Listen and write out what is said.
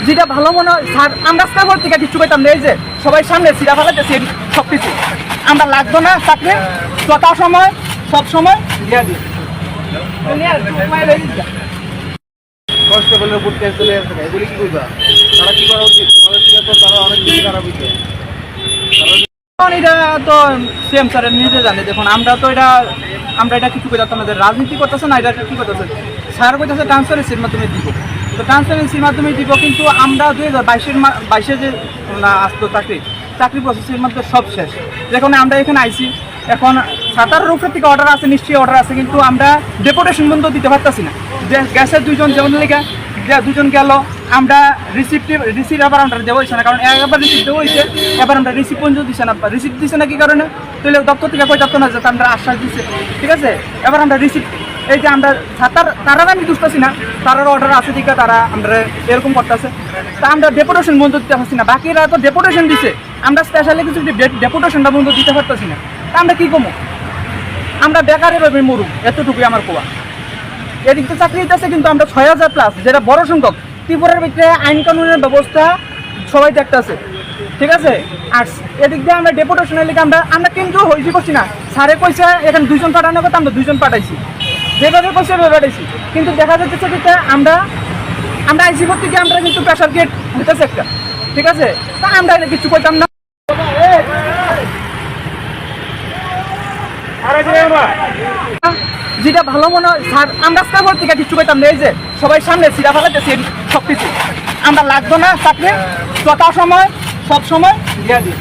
যেটা ভালো মনে হয় স্যার আমরা স্যার থেকে কিছু পেতাম না, এই যে সবাই সামনে সিরা ফেলাতেছে সব কিছু আমরা লাগতো না চাকরি যথা সময় সব সময় দিয়া দিই কষ্ট করলে বুট ক্যাশ চলে আসছে এগুলি কি করবা? তারা কি করা উচিত? তোমাদের থেকে তো তারা অনেক বেশি খারাপ হইছে। এটা তো সেম স্যার নিজে জানে। দেখুন আমরা এটা কিছু করতাম না, রাজনীতি করতেছে না, এটা কি করতেছে স্যার করতেছে ট্রান্সপারেন্সির মাধ্যমে দিব, তো ট্রান্সপারেন্সির মাধ্যমে দিব। কিন্তু আমরা 2022 যে আসতো চাকরি প্রসেসের মধ্যে সব শেষ। যেখানে আমরা এখানে আইসি, এখন 17 উপর থেকে অর্ডার আছে, নিশ্চয়ই অর্ডার আছে, কিন্তু আমরা ডেপুটেশন বন্ধ দিতে পারতেছি না। যে গ্যাসের দুজন যেমন লেখা দুজন গেল, আমরা রিসিপ্ট আবার আমরা দেওয়া হয়েছে না, কারণ একবার রিসিপ্ট দেওয়া হয়েছে, এবার আমরা রিসিপ্ট পর্যন্ত দিচ্ছে না। রিসিপ্ট দিচ্ছে না কি কারণে? তাহলে দপ্তর থেকে কই যাতো না যে আমরা আশ্বাস দিচ্ছে, ঠিক আছে। এবার আমরা রিসিপ্ট এই যে আমরা তারা আমি বুঝতেছি না, তারার অর্ডার আছে দিকে তারা আমরা এরকম করতেছে, তা আমরা ডেপুটেশন বন্ধ দিতে পারছি না। বাকিরা তো ডেপুটেশন দিছে, আমরা স্পেশালি কিছু ডেপুটেশনটা বন্ধ দিতে পারতেছি না। তা আমরা কী কমো? আমরা বেকারে ভাবে মরুক, এতটুকুই আমার কোয়া। এদিক তো চাকরি দিতেছে, কিন্তু আমরা 6000+, যেটা বড় সংখ্যক। ত্রিপুরার ভিতরে আইন কানুনের ব্যবস্থা সবাই দেখতেছে, ঠিক আছে। আর এদিক দিয়ে আমরা ডেপুটেশনের লিগে আমরা কিন্তু হইছি করছি না। স্যারে কইছে এখানে 2 জন পাঠানো কথা, আমরা 2 জন পাঠাইছি, যেভাবে কইছে সেভাবে পাঠাইছি। কিন্তু দেখা যাচ্ছে যে আমরা আইসি ভর্তি দিয়ে আমরা কিন্তু প্রেশার গেট হইতেছে একটা, ঠিক আছে। তা আমরা এটা কিছু করতাম না। যেটা ভালো মনে হয় স্যার আমরা স্যার থেকে কিছু পেতাম না, এই যে সবাই সামনে সিরা ফেলাতেছে সব কিছু আমরা লাগতো না চাকরি যথা সময় সব সময় দিয়া দিই।